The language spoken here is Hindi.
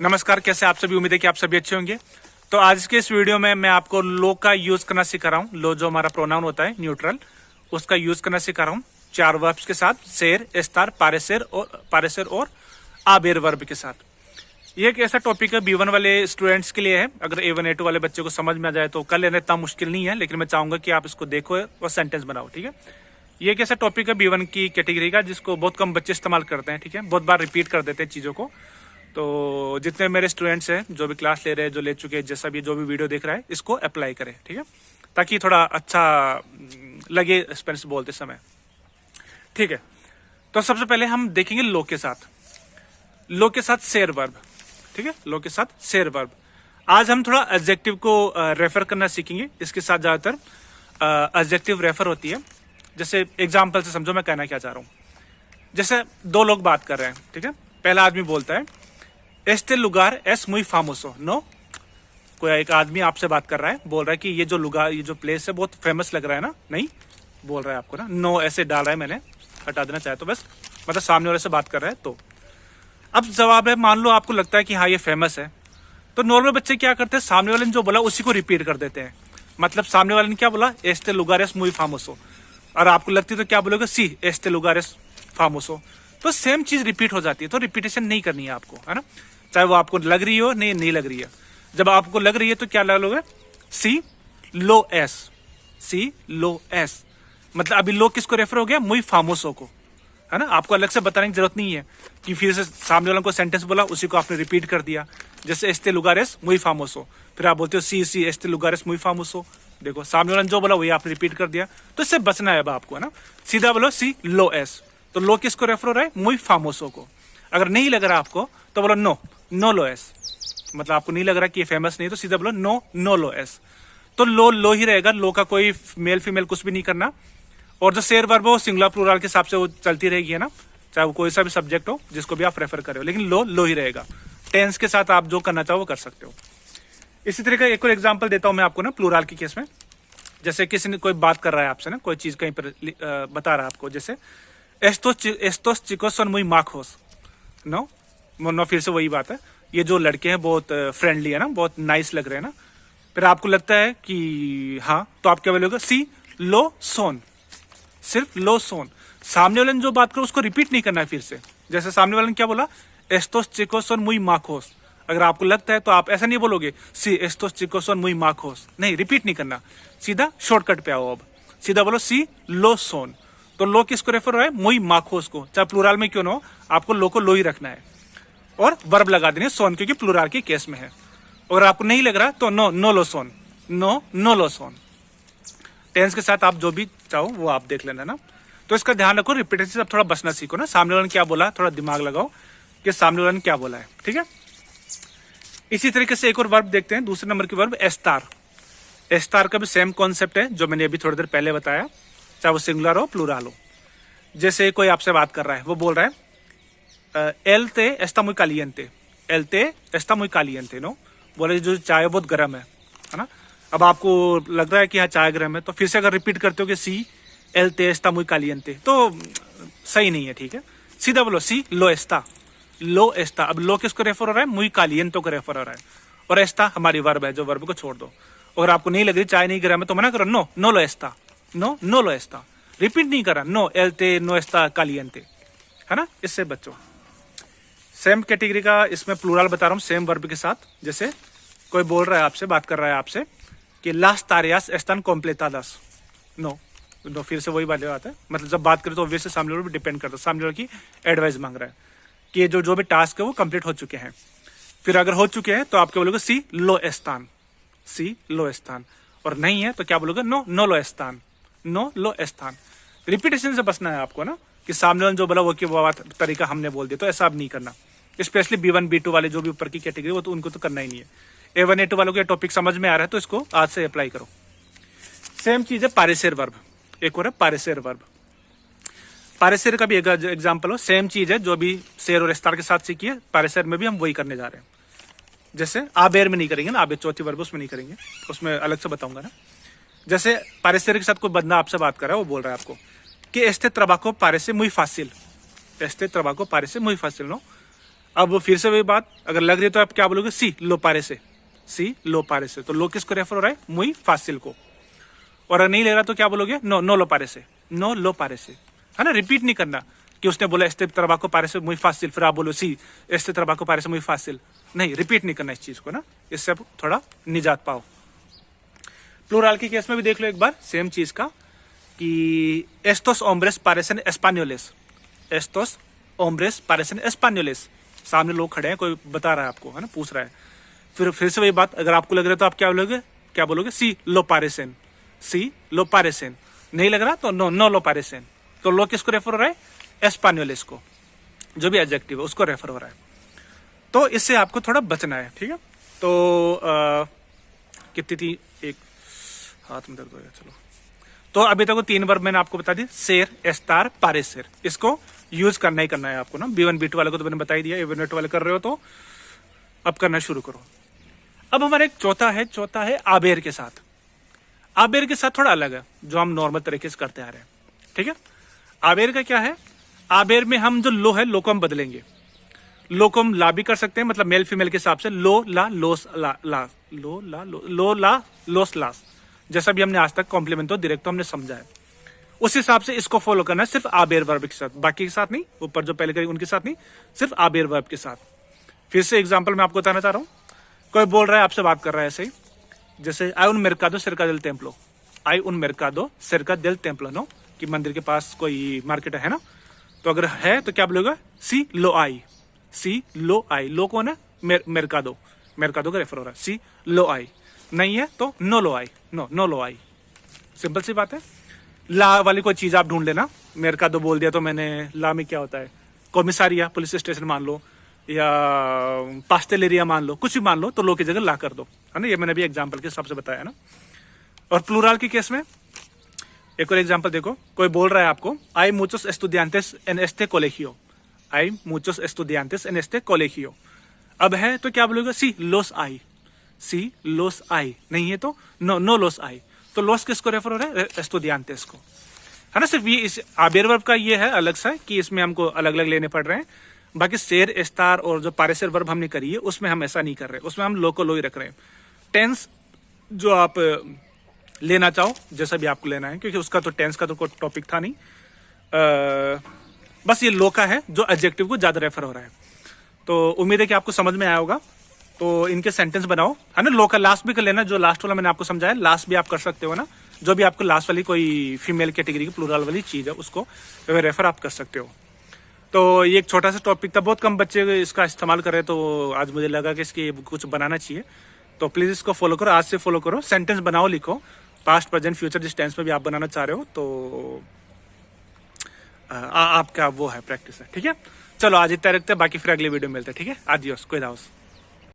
नमस्कार, कैसे आप सभी। उम्मीद है कि आप सभी अच्छे होंगे। तो आज के इस वीडियो में मैं आपको लो का यूज करना सिखा रहा हूँ। लो जो हमारा प्रोनाउन होता है न्यूट्रल, उसका यूज करना सिखा रहा हूँ 4 वर्ब्स के साथ, शेर, एस्तार, पारेसर और आबेर वर्ब के साथ। ये एक ऐसा टॉपिक है B1 वाले स्टूडेंट्स के लिए है। अगर A1 A2 वाले बच्चे को समझ में आ जाए तो कर लेना, इतना मुश्किल नहीं है, लेकिन मैं चाहूंगा कि आप इसको देखो और सेंटेंस बनाओ। ठीक है, ये एक ऐसा टॉपिक है B1 की कैटेगरी का जिसको बहुत कम बच्चे इस्तेमाल करते हैं। ठीक है, बहुत बार रिपीट कर देते हैं चीजों को। तो जितने मेरे स्टूडेंट्स हैं जो भी क्लास ले रहे हैं, जो ले चुके हैं, जैसा भी जो भी वीडियो देख रहा है, इसको अप्लाई करें। ठीक है, ताकि थोड़ा अच्छा लगे स्पेलिंग बोलते समय। ठीक है, तो सबसे पहले हम देखेंगे लो के साथ। लो के साथ शेर वर्ब। ठीक है, लो के साथ शेर वर्ब। आज हम थोड़ा एडजेक्टिव को रेफर करना सीखेंगे। इसके साथ ज्यादातर एडजेक्टिव रेफर होती है। जैसे एग्जाम्पल से समझो मैं कहना क्या चाह रहा हूं। जैसे दो लोग बात कर रहे हैं। ठीक है, पहला आदमी बोलता है एस्टे लुगार एस मुई फामोसो। नो, कोई एक आदमी आपसे बात कर रहा है, बोल रहा है कि ये जो लुगार, ये जो प्लेस है बहुत फेमस लग रहा है ना। नहीं बोल रहा है आपको ना, नो ऐसे डाल रहा है, मैंने हटा देना चाहे तो बस, मतलब सामने वाले से बात कर रहा है। तो अब जवाब है, मान लो आपको लगता है कि हाँ ये फेमस है, तो नॉर्मल बच्चे क्या करते हैं, सामने वाले ने जो बोला उसी को रिपीट कर देते हैं। मतलब सामने वाले ने क्या बोला, एस्टे लुगारेस मुई फामोसो, और आपको लगती है तो क्या बोलोगे, सी एस्टे लुगारेस फामोसो। तो सेम चीज रिपीट हो जाती है। तो रिपीटेशन नहीं करनी है आपको, है ना, चाहे वो आपको लग रही हो नहीं लग रही है। जब आपको लग रही है तो क्या लोगे, सी लो एस, सी लो एस। मतलब अभी लो किसको रेफर हो गया, मुई फामोसो को, है ना। आपको अलग से बताने की जरूरत नहीं है कि फिर से सामने वालों को सेंटेंस बोला उसी को आपने रिपीट कर दिया। जैसे एस्ते लुगारेस मुई फामोसो, फिर आप बोलते हो सी एस्ते लुगारेस मुई फामोसो। देखो सामने वाले ने जो बोला वही आपने रिपीट कर दिया। तो इससे बचना है अब आपको, है ना। सीधा बोलो सी लो एस। तो लो किसको रेफर हो रहा है, मुई फामोसो को। अगर नहीं लग रहा आपको तो बोलो नो लो एस। मतलब आपको नहीं लग रहा कि ये फेमस नहीं, तो सीधा बोलो नो लो एस। तो लो ही रहेगा। लो का कोई मेल फीमेल कुछ भी नहीं करना। और जो शेर वर्ब हो सिंगुलर प्लूरल के हिसाब से वो चलती रहेगी, है ना, चाहे वो कोई सा भी सब्जेक्ट हो जिसको भी आप रेफर कर रहे हो, लेकिन लो ही रहेगा। टेंस के साथ आप जो करना चाहो वो कर सकते हो। इसी तरह का एक और एग्जांपल देता हूं मैं आपको ना, प्लूरल के केस में। जैसे किसी ने कोई बात कर रहा है आपसे ना, कोई चीज कहीं पर बता रहा है आपको, जैसे एस्टोस चिकोस और मुई माखोस। नो, फिर से वही बात है। ये जो लड़के हैं बहुत फ्रेंडली है ना, बहुत नाइस लग रहे हैं ना। फिर आपको लगता है कि हाँ, तो आप क्या बोलोगे, सी लो सोन, सिर्फ लो सोन। सामने वाले ने जो बात करो उसको रिपीट नहीं करना है फिर से। जैसे सामने वाले ने क्या बोला, एस्टोस चिकोस और मुई माखोस। अगर आपको लगता है तो आप ऐसा नहीं बोलोगे सी एस्टोस चिकोस और मुई माखोस, नहीं, रिपीट नहीं करना, सीधा शॉर्टकट पे आओ। अब सीधा बोलो सी लो सोन। तो लो किसको रेफर हो रहा है, मुई माखोस को। चाहे प्लूरल में क्यों ना हो, आपको लो को लो ही रखना है और वर्ब लगा देने सोन, क्योंकि प्लूरल के केस में है। अगर आपको नहीं लग रहा तो नो लो सोन, नो लो सोन। टेंस के साथ आप जो भी चाहो वो आप देख लेना ना। तो इसका ध्यान रखो, रिपीटेशन से थोड़ा बचना सीखो ना। सामने वाले ने क्या बोला, थोड़ा दिमाग लगाओ कि सामने वाले ने क्या बोला है। ठीक है, इसी तरीके से एक और वर्ब देखते हैं, दूसरे नंबर की वर्ब एस्तार। एस्तार का भी सेम कॉन्सेप्ट है जो मैंने अभी थोड़ी देर पहले बताया, चाहे वो सिंगुलर हो प्लूरल हो। जैसे कोई आपसे बात कर रहा है, वो बोल रहा है एल ते एस्ता मुई कालियंते, एल ते एस्ता मुई कालियंते। नो, बोले जो चाय बहुत गर्म है ना। अब आपको लग रहा है कि हाँ चाय गर्म है, तो फिर से अगर रिपीट करते हो कि सी एल ते एस्ता मुई कालियंते, तो सही नहीं है। ठीक है, सीधा बोलो सी लो एस्ता, लो एस्ता। अब लो किसको रेफर हो रहा है, मुई कालियंतो को रेफर हो रहा है, और एस्ता हमारी वर्ब है, जो वर्ब को छोड़ दो। अगर आपको नहीं लग रही चाय नहीं गर्म है तो मना करो, नो लो एस्ता, नो लो एस्ता। रिपीट नहीं करा, नो एल ते नो एस्ता कालियंते, है ना। इससे बच्चों सेम कैटेगरी का इसमें प्लूरल बता रहा हूँ सेम वर्ब के साथ। जैसे कोई बोल रहा है आपसे, बात कर रहा है आपसे कि लास तारियास एस्तान कॉम्प्लेटादास। नो, फिर से वही बात है। मतलब जब बात करें तो ऑब्वियसली सामने वाले पर डिपेंड करता है, सामने वाले की एडवाइस मांग रहा है कि जो भी टास्क है वो कंप्लीट हो चुके हैं। फिर अगर हो चुके हैं तो आप क्या बोलोगे, सी लो एस्तान, सी लो एस्तान। और नहीं है तो क्या बोलोगे, नो लो एस्तान, नो लो एस्तान। रिपीटेशन से बचना है आपको ना, कि सामने वाले जो बोला वो तरीका हमने बोल दिया, तो ऐसा अब नहीं करना। स्पेशली B1 B2 वाले जो भी ऊपर की कैटेगरी, वो तो उनको तो करना ही नहीं है। A1 A2 वालों को टॉपिक समझ में आ रहा है तो इसको आज से अप्लाई करो। सेम चीज है पारेसर वर्ब, एक और है पारेसर वर्ब। पारेसर का भी एक एग्जाम्पल हो, सेम चीज है जो भी शेर और एस्तार के साथ सीखी है, पारेसर में भी हम वही करने जा रहे हैं। जैसे आबेर में नहीं करेंगे ना, आबेर चौथी वर्ब उसमें नहीं करेंगे, उसमें अलग से बताऊंगा ना। जैसे पारेसर के साथ कोई बंदा आपसे बात कर रहा है, वो बोल रहा है आपको कि एस्ते ट्राबाको पारेसे मुई फासिल, एस्ते ट्राबाको पारेसे मुई फासिल। नो, अब फिर से वही बात, अगर लग रही है तो आप क्या बोलोगे, सी लो पारेसे, सी लो पारेसे। तो लो किसको रेफर हो रहा है, muy fácil को। और अगर नहीं ले रहा तो क्या बोलोगे, नो नो लो पारेसे, नो लो पारेसे, है ना। रिपीट नहीं करना कि उसने बोला este trabajo parece muy fácil, फिर आप बोलो सी este trabajo parece muy fácil। नहीं, रिपीट नहीं करना इस चीज को ना, इससे आप थोड़ा निजात पाओ। प्लूरल के केस में भी देख लो एक बार सेम चीज का, कि estos hombres parecen españoles, estos hombres parecen españoles। सामने लोग खड़े हैं, कोई बता रहा है आपको, है ना, पूछ रहा है। फिर से वही बात, अगर आपको लग रहा है तो आप क्या बोलोगे, सी लो पारेसेन, सी लो पारेसेन। नहीं लग रहा तो नो नो लो पारेसेन। तो लो किसको रेफर हो रहा है, एस्पान्योलिस को, जो भी एडजेक्टिव है उसको रेफर हो रहा है। तो इससे आपको थोड़ा बचना है, ठीक है। तो कितनी थी, एक हाथ में दर्द हो गया, चलो। तो अभी तक 3 वर्ब मैंने आपको बता दी, सेर, एस्तार, पारेसेर। इसको यूज करना ही करना है आपको ना। B1 B2 वाले को तो मैंने बता ही दिया, A1 वाले कर रहे हो तो अब करना शुरू करो। अब हमारा एक चौथा है आबेर के साथ। आबेर के साथ थोड़ा अलग है, जो हम नॉर्मल तरीके से करते आ रहे हैं, ठीक है। आबेर का क्या है, आबेर में हम जो लो है, लो को हम बदलेंगे। लो को हम ला भी कर सकते हैं, मतलब मेल फीमेल के हिसाब से, लो ला लोस ला ला, लो ला लोस लास, जैसा भी हमने आज तक कॉम्प्लीमेंट हो डायरेक्ट हमने समझा है, उस हिसाब से इसको फॉलो करना है, सिर्फ आबेर वर्ब के साथ, बाकी के साथ नहीं, ऊपर जो पहले करेंगे उनके साथ नहीं, सिर्फ आबेर वर्ब के साथ। फिर से एग्जांपल मैं आपको बताना चाह रहा हूँ। कोई बोल रहा है, आपसे बात कर रहा है ऐसे ही, जैसे आई उन मेरकादो cerca del templo, आई उन मेरकादो cerca del templo, नो, कि मंदिर के पास कोई मार्केट है ना। तो अगर है तो क्या बोलेगा, सी लो आई, सी लो आई। लो कौन है, मेरकादो, मेरकादो का रेफर हो रहा है, सी लो आई। नहीं है तो नो लो आई, नो नो लो आई। सिंपल सी बात है। ला वाली कोई चीज आप ढूंढ लेना, मेरकादो बोल दिया तो मैंने, ला में क्या होता है, कॉमिसारिया पुलिस स्टेशन मान लो, या पास्टेलेरिया मान लो, कुछ भी मान लो, तो लो की जगह ला कर दो, है ना। ये मैंने भी एग्जांपल के हिसाब से बताया ना। और प्लूरल के केस में एक और एग्जांपल देखो, कोई बोल रहा है आपको, आई मुचोस एस्टुडियांतेस एन एस्टे कोलेजियो, आई मुचोस एस्टुडियांतेस एन एस्टे कोलेजियो। अब है तो क्या बोलोगे, सी लोस आई, सी लोस आई। नहीं है तो नो नो लोस आई। तो लोस किसको रेफर हो रहा है, एस्टुडियांतेस को, है ना। सिर्फ ये इस आबेर वर्ब का ये है अलग सा, कि इसमें हमको अलग अलग लेने पड़ रहे हैं। बाकी सेर, एस्तार और जो पारेसर वर्ब हमने करी है, उसमें हम ऐसा नहीं कर रहे, उसमें हम लो को लो ही रख रहे हैं। टेंस जो आप लेना चाहो, जैसा भी आपको लेना है, क्योंकि उसका तो टेंस का तो कोई टॉपिक था नहीं, बस ये लो का है जो एडजेक्टिव को ज्यादा रेफर हो रहा है। तो उम्मीद है कि आपको समझ में आया होगा। तो इनके सेंटेंस बनाओ, है ना। लो का लास्ट भी कर लेना, जो लास्ट वाला मैंने आपको समझाया, लास्ट भी आप कर सकते हो ना। जो भी आपको लास्ट वाली कोई फीमेल कैटेगरी की प्लूरल वाली चीज है, उसको रेफर आप कर सकते हो। तो ये एक छोटा सा टॉपिक था, बहुत कम बच्चे इसका इस्तेमाल कर रहे हैं, तो आज मुझे लगा कि इसकी कुछ बनाना चाहिए। तो प्लीज इसको फॉलो करो, आज से फॉलो करो, सेंटेंस बनाओ, लिखो, पास्ट प्रेजेंट फ्यूचर जिस टेंस में भी आप बनाना चाह रहे हो, तो आपका वो है, प्रैक्टिस है, ठीक है। चलो आज इतना रखते हैं, बाकी फिर अगले वीडियो में मिलते हैं, ठीक है। आदियोस, खुदा हाफिज़।